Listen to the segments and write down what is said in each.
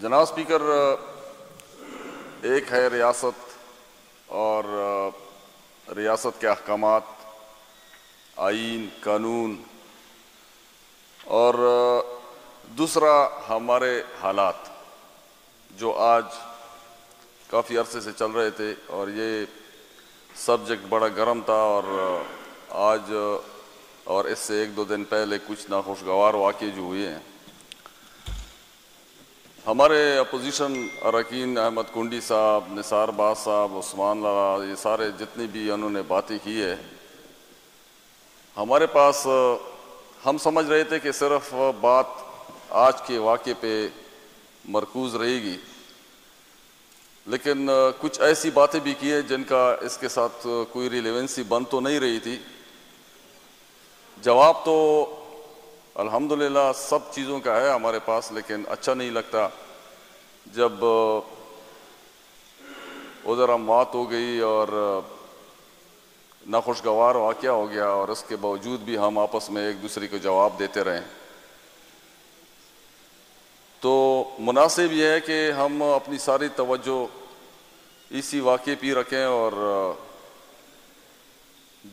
जनाब स्पीकर, एक है रियासत और रियासत के अहकामात, आईन, कानून, और दूसरा हमारे हालात जो आज काफ़ी अरसे से चल रहे थे। और ये सब्जेक्ट बड़ा गर्म था और आज और इससे एक दो दिन पहले कुछ नाखुशगवार वाक़े जो हुए हैं। हमारे अपोजिशन अरकान अहमद कुंडी साहब, निसार बाज साहब, उस्मान लाला, ये सारे जितनी भी उन्होंने बातें की है, हमारे पास हम समझ रहे थे कि सिर्फ बात आज के वाक़े पे मरकूज़ रहेगी, लेकिन कुछ ऐसी बातें भी की हैं जिनका इसके साथ कोई रिलेवेंसी बन तो नहीं रही थी। जवाब तो अल्हम्दुलिल्लाह सब चीज़ों का है हमारे पास, लेकिन अच्छा नहीं लगता जब उधर अमवात हो गई और नाखुशगवार वाक़या हो गया और उसके बावजूद भी हम आपस में एक दूसरे को जवाब देते रहें। तो मुनासिब यह है कि हम अपनी सारी तवज्जो इसी वाक़े पे रखें और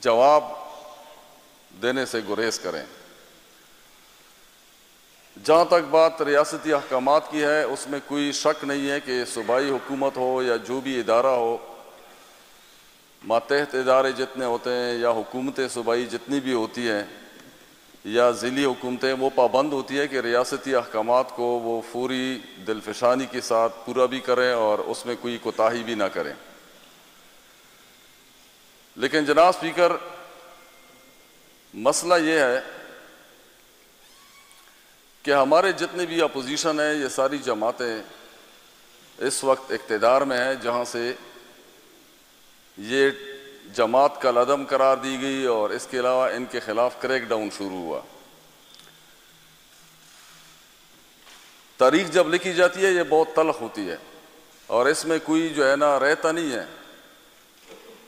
जवाब देने से गुरेज करें। जहाँ तक बात रियासती अहकामात की है, उसमें कोई शक नहीं है कि सूबाई हुकूमत हो या जो भी इदारा हो, मातहत इदारे जितने होते हैं या हुकूमतें सूबाई जितनी भी होती हैं या ज़िली हुकूमतें, वो पाबंद होती है कि रियासती अहकामात को वो पूरी दिलफशानी के साथ पूरा भी करें और उसमें कोई कोताही भी ना करें। लेकिन जनाब स्पीकर, मसला ये है कि हमारे जितने भी अपोजिशन है, ये सारी जमातें इस वक्त इक़्तिदार में हैं, जहाँ से ये जमात का लदम करार दी गई और इसके अलावा इनके खिलाफ क्रैकडाउन शुरू हुआ। तारीख जब लिखी जाती है ये बहुत तल्ख होती है और इसमें कोई जो है ना रहता नहीं है।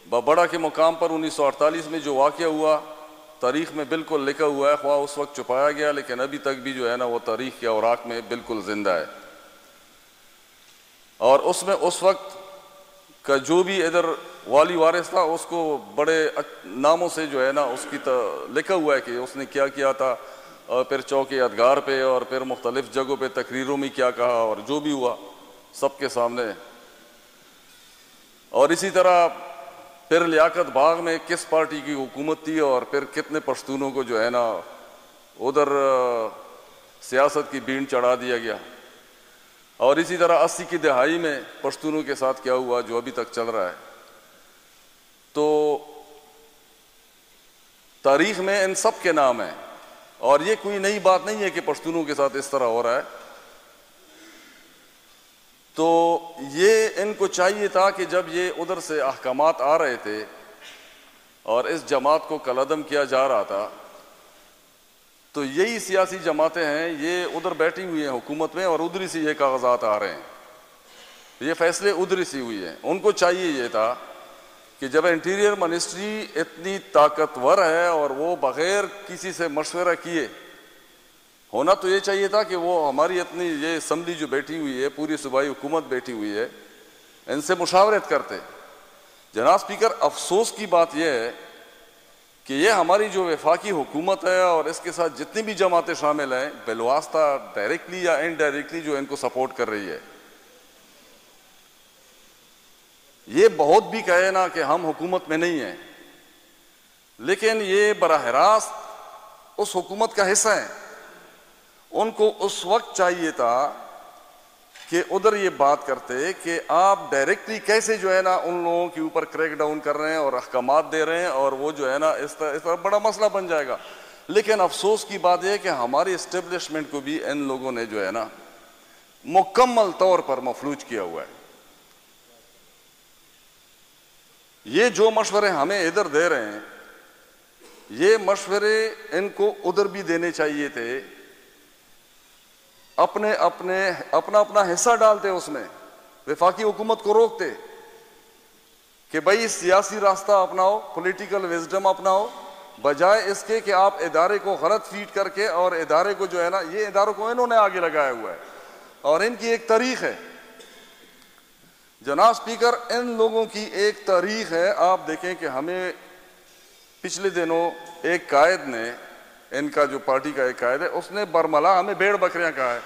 बबड़ा के मुकाम पर 1948 में जो वाक़या हुआ तारीख में बिल्कुल लिखा हुआ है, ख्वाह उस वक्त छुपाया गया, लेकिन अभी तक भी जो है ना वो तारीख के औराक में बिल्कुल जिंदा है। और उसमें उस वक्त का जो भी इधर वाली वारिस था उसको बड़े नामों से जो है ना उसकी लिखा हुआ है कि उसने क्या किया था, और फिर चौके यादगार पे और फिर मुख्तलिफ जगहों पे तकरीरों में क्या कहा और जो भी हुआ सबके सामने। और इसी तरह फिर लियाकत बाग में किस पार्टी की हुकूमत थी और फिर कितने पश्तूनों को जो है ना उधर सियासत की बीन चढ़ा दिया गया। और इसी तरह 80 की दहाई में पश्तूनों के साथ क्या हुआ जो अभी तक चल रहा है। तो तारीख में इन सब के नाम हैं और ये कोई नई बात नहीं है कि पश्तूनों के साथ इस तरह हो रहा है। तो ये इनको चाहिए था कि जब ये उधर से अहकामात आ रहे थे और इस जमात को कलअदम किया जा रहा था, तो यही सियासी जमातें हैं, ये उधर बैठी हुई हैं हुकूमत में और उधरी से ये कागजात आ रहे हैं, ये फैसले उधरी से हुई हैं। उनको चाहिए ये था कि जब इंटीरियर मिनिस्ट्री इतनी ताकतवर है और वो बग़ैर किसी से मशवरा किए, होना तो ये चाहिए था कि वो हमारी इतनी ये असम्बली जो बैठी हुई है, पूरी सूबाई हुकूमत बैठी हुई है, इनसे मुशावरत करते। जनाब स्पीकर, अफसोस की बात यह है कि ये हमारी जो वफाकी हुकूमत है और इसके साथ जितनी भी जमातें शामिल हैं, बिलवास्ता डायरेक्टली या इनडायरेक्टली जो इनको सपोर्ट कर रही है, ये बहुत भी कहे ना कि हम हुकूमत में नहीं हैं, लेकिन ये बराह रास्त उस हुकूमत का हिस्सा है। उनको उस वक्त चाहिए था कि उधर ये बात करते कि आप डायरेक्टली कैसे जो है ना उन लोगों के ऊपर क्रैकडाउन कर रहे हैं और अहकामात दे रहे हैं और वो जो है ना इस तरह बड़ा मसला बन जाएगा। लेकिन अफसोस की बात यह है कि हमारी इस्टेब्लिशमेंट को भी इन लोगों ने जो है ना मुकम्मल तौर पर मफलूज किया हुआ है। ये जो मशवरे हमें इधर दे रहे हैं, ये मशवरे इनको उधर भी देने चाहिए थे। अपना अपना हिस्सा डालते उसमें, वफाकी हुकूमत को रोकते कि भाई सियासी रास्ता अपनाओ, पॉलिटिकल विजडम अपनाओ, बजाय इसके कि आप इदारे को गलत फीड करके और इदारे को जो है ना, ये इदारों को इन्होंने आगे लगाया हुआ है और इनकी एक तारीख है। जनाब स्पीकर, इन लोगों की एक तारीख है। आप देखें कि हमें पिछले दिनों एक कायद ने, इनका जो पार्टी का एक कायद है, उसने बरमला हमें भेड़ बकरियां कहा है।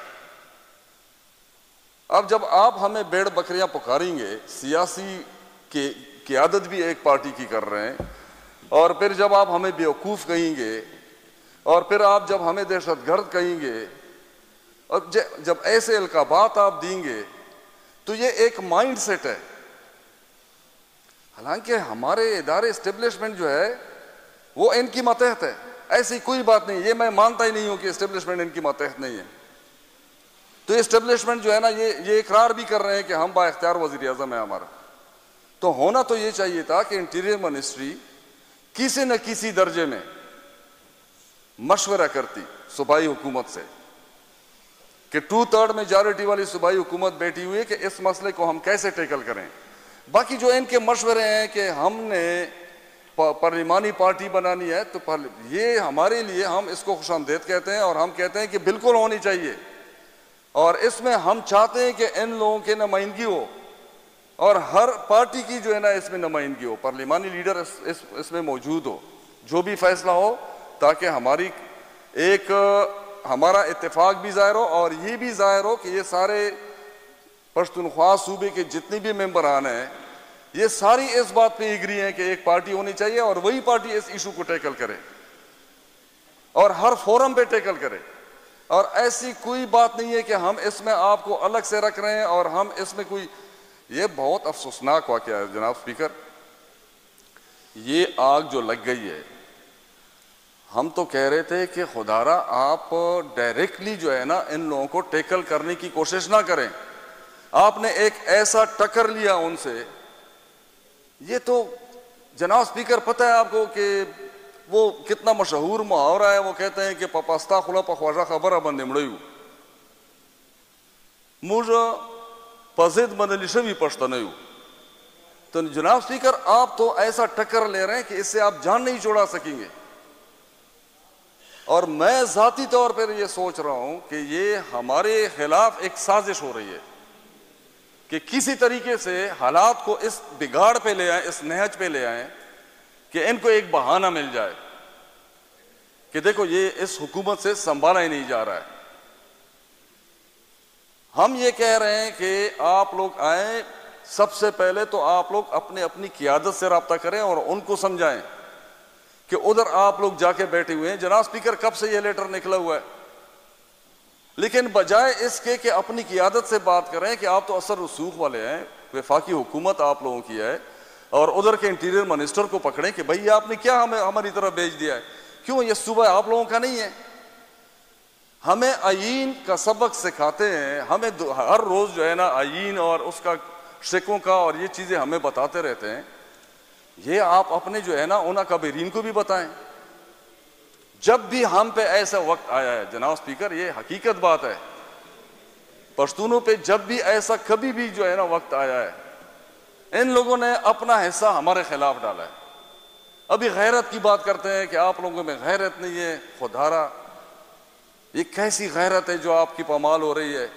अब जब आप हमें भेड़ बकरियां पुकारेंगे, सियासी की आदत भी एक पार्टी की कर रहे हैं, और फिर जब आप हमें बेवकूफ़ कहेंगे, और फिर आप जब हमें दहशतगर्द कहेंगे, और जब ऐसे अलकाबात आप देंगे, तो ये एक माइंड सेट है। हालांकि हमारे इदारे इस्टेब्लिशमेंट जो है वो इनकी मातहत है, ऐसी कोई बात नहीं। ये मैं मानता ही नहीं हूं कि इस्टेब्लिशमेंट इनकी मातहत नहीं है। तो इस्टेब्लिशमेंट जो है ना, ये इकरार भी कर रहे हैं कि हम बाइख्तियार वज़ीर आज़म है हमारा। तो होना तो ये चाहिए था कि इंटीरियर मिनिस्ट्री किसी न किसी दर्जे में मशवरा करती सूबाई हुकूमत से कि 2/3 मेजॉरिटी वाली सूबाई हुकूमत बैठी हुई है कि इस मसले को हम कैसे टैकल करें। बाकी जो इनके मशवरे हैं कि हमने पार्लिमानी पार्टी बनानी है, तो ये हमारे लिए, हम इसको खुशामदीद कहते हैं, और हम कहते हैं कि बिल्कुल होनी चाहिए। और इसमें हम चाहते हैं कि इन लोगों की नुमाइंदगी हो, और हर पार्टी की जो है ना इसमें नुमाइंदगी हो, पार्लिमानी लीडर इसमें मौजूद हो, जो भी फैसला हो, ताकि हमारा इत्तेफाक भी ज़ाहिर हो, और ये भी ज़ाहिर हो कि ये सारे पश्तूनख्वा सूबे के जितनी भी मेंबरान हैं, ये सारी इस बात पे एग्री हैं कि एक पार्टी होनी चाहिए, और वही पार्टी इस इशू को टैकल करे और हर फोरम पे टैकल करे। और ऐसी कोई बात नहीं है कि हम इसमें आपको अलग से रख रहे हैं और हम इसमें कोई, ये बहुत अफसोसनाक वाक़या है जनाब स्पीकर। ये आग जो लग गई है, हम तो कह रहे थे कि खुदारा आप डायरेक्टली जो है ना इन लोगों को टैकल करने की कोशिश ना करें। आपने एक ऐसा टक्कर लिया उनसे, ये तो जनाब स्पीकर पता है आपको कि वो कितना मशहूर मुहावरा है। वो कहते हैं कि पपास्ता खुला पख्वाजा खबर बंदे मड़यू मुझ पजिद मनलिशवी पश्तनयू। तो जनाब स्पीकर, आप तो ऐसा टक्कर ले रहे हैं कि इससे आप जान नहीं छोड़ा सकेंगे। और मैं जाती तौर पर यह सोच रहा हूं कि ये हमारे खिलाफ एक साजिश हो रही है कि किसी तरीके से हालात को इस बिगाड़ पे ले आए, इस नहज पे ले आए कि इनको एक बहाना मिल जाए कि देखो ये इस हुकूमत से संभाला ही नहीं जा रहा है। हम ये कह रहे हैं कि आप लोग आए, सबसे पहले तो आप लोग अपनी क़ियादत से रब्ता करें और उनको समझाएं कि उधर आप लोग जाके बैठे हुए हैं। जनाब स्पीकर, कब से ये लेटर निकला हुआ है, लेकिन बजाय इसके कि अपनी क़ियादत से बात करें कि आप तो असर रसूख वाले हैं, वफाकी हुकूमत आप लोगों की है, और उधर के इंटीरियर मिनिस्टर को पकड़ें कि भाई आपने क्या हमें हमारी तरफ भेज दिया है, क्यों ये सूबा आप लोगों का नहीं है। हमें आईन का सबक सिखाते हैं, हमें हर रोज़ जो है ना आईन और उसका शिकों का और ये चीज़ें हमें बताते रहते हैं। ये आप अपने जो है ना उन कबीरीन को भी बताएं। जब भी हम पे ऐसा वक्त आया है जनाब स्पीकर, ये हकीकत बात है, पश्तूनों पे जब भी ऐसा कभी भी जो है ना वक्त आया है, इन लोगों ने अपना हिस्सा हमारे खिलाफ डाला है। अभी गैरत की बात करते हैं कि आप लोगों में गैरत नहीं है। खुदारा, ये कैसी गैरत है जो आपकी पामाल हो रही है।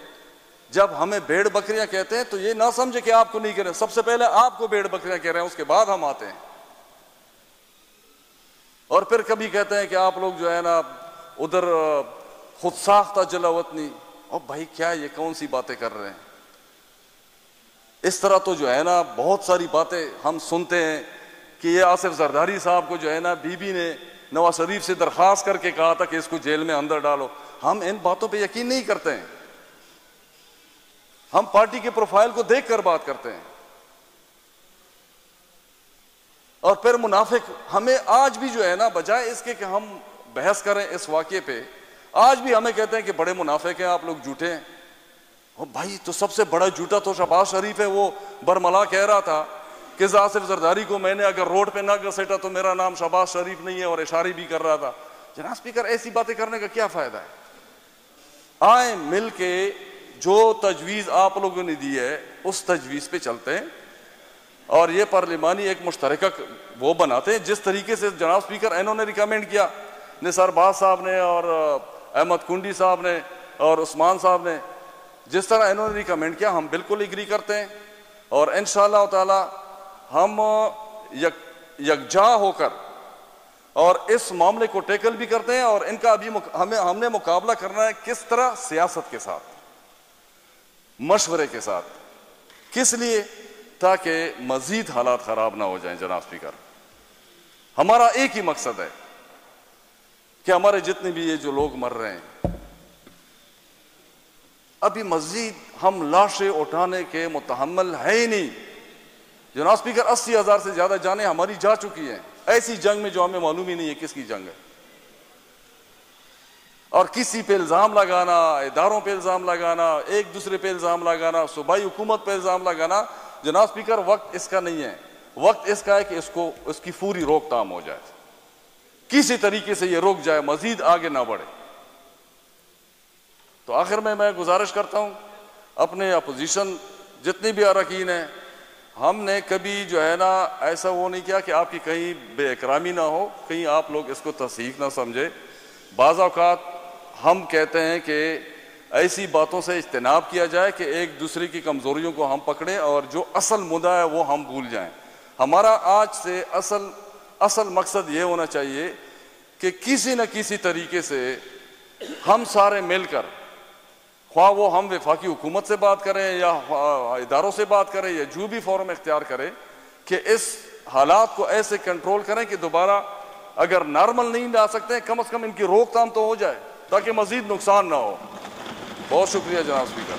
जब हमें भेड़ बकरियां कहते हैं तो ये ना समझे कि आपको नहीं कह रहे, सबसे पहले आपको भेड़ बकरियां कह रहे हैं, उसके बाद हम आते हैं। और फिर कभी कहते हैं कि आप लोग जो है ना उधर खुद साख्ता जलावतनी। और भाई क्या ये कौन सी बातें कर रहे हैं? इस तरह तो जो है ना बहुत सारी बातें हम सुनते हैं कि ये आसिफ जरदारी साहब को जो है ना बीबी ने नवाज शरीफ से दरख्वास्त करके कहा था कि इसको जेल में अंदर डालो। हम इन बातों पे यकीन नहीं करते हैं, हम पार्टी के प्रोफाइल को देखकर बात करते हैं। और फिर मुनाफिक हमें आज भी जो है ना, बजाय इसके कि हम बहस करें इस वाक़े पे, आज भी हमें कहते हैं कि बड़े मुनाफिक हैं आप लोग, झूठे हैं। और भाई तो सबसे बड़ा झूठा तो शहबाज शरीफ है। वो बरमला कह रहा था कि आसिफ जरदारी को मैंने अगर रोड पे ना घसीटा तो मेरा नाम शहबाज शरीफ नहीं है, और इशारे भी कर रहा था। जनाब स्पीकर, ऐसी बातें करने का क्या फायदा है? आए मिल के जो तजवीज़ आप लोगों ने दी है उस तजवीज़ पे चलते हैं, और ये पार्लिमानी एक मुश्तरका वो बनाते हैं जिस तरीके से जनाब स्पीकर इन्होंने रिकमेंड किया, निसार बाज साहब ने और अहमद कुंडी साहब ने और उस्मान साहब ने। जिस तरह इन्होंने रिकमेंड किया हम बिल्कुल एग्री करते हैं और इंशाअल्लाह ताला हम यकजा होकर और इस मामले को टैकल भी करते हैं। और इनका अभी हमने मुकाबला करना है किस तरह, सियासत के साथ, मशवरे के साथ। किस लिए? ताकि मजीद हालात खराब ना हो जाएं। जनाब स्पीकर, हमारा एक ही मकसद है कि हमारे जितने भी ये जो लोग मर रहे हैं, अभी मजीद हम लाशें उठाने के मुतहम्मिल है ही नहीं। जनाब स्पीकर, 80,000 से ज्यादा जानें हमारी जा चुकी हैं ऐसी जंग में जो हमें मालूम ही नहीं है किसकी जंग है। और किसी पे इल्जाम लगाना, इदारों पे इल्जाम लगाना, एक दूसरे पे इल्जाम लगाना, सूबाई हुकूमत पे इल्जाम लगाना, जनाब स्पीकर वक्त इसका नहीं है। वक्त इसका है कि इसकी पूरी रोकथाम हो जाए, किसी तरीके से ये रोक जाए, मजीद आगे ना बढ़े। तो आखिर में मैं गुजारिश करता हूं अपने अपोजिशन जितने भी अरकान हैं, हमने कभी जो है ना ऐसा वो नहीं किया कि आपकी कहीं बेइकरामी ना हो, कहीं आप लोग इसको तस्दीक ना समझे। बाज़ औक़ात हम कहते हैं कि ऐसी बातों से इज्तनाब किया जाए कि एक दूसरे की कमज़ोरियों को हम पकड़ें और जो असल मुद्दा है वो हम भूल जाएं। हमारा आज से असल मकसद ये होना चाहिए कि किसी न किसी तरीके से हम सारे मिलकर, ख्वाह वो हम वफाकी हुकूमत से बात करें या इदारों से बात करें या जो भी फॉर्म इख्तियार करें, कि इस हालात को ऐसे कंट्रोल करें कि दोबारा अगर नॉर्मल नहीं ला सकते कम से कम इनकी रोकथाम तो हो जाए ताकि मजीद नुकसान ना हो। बहुत शुक्रिया जनाब स्पीकर।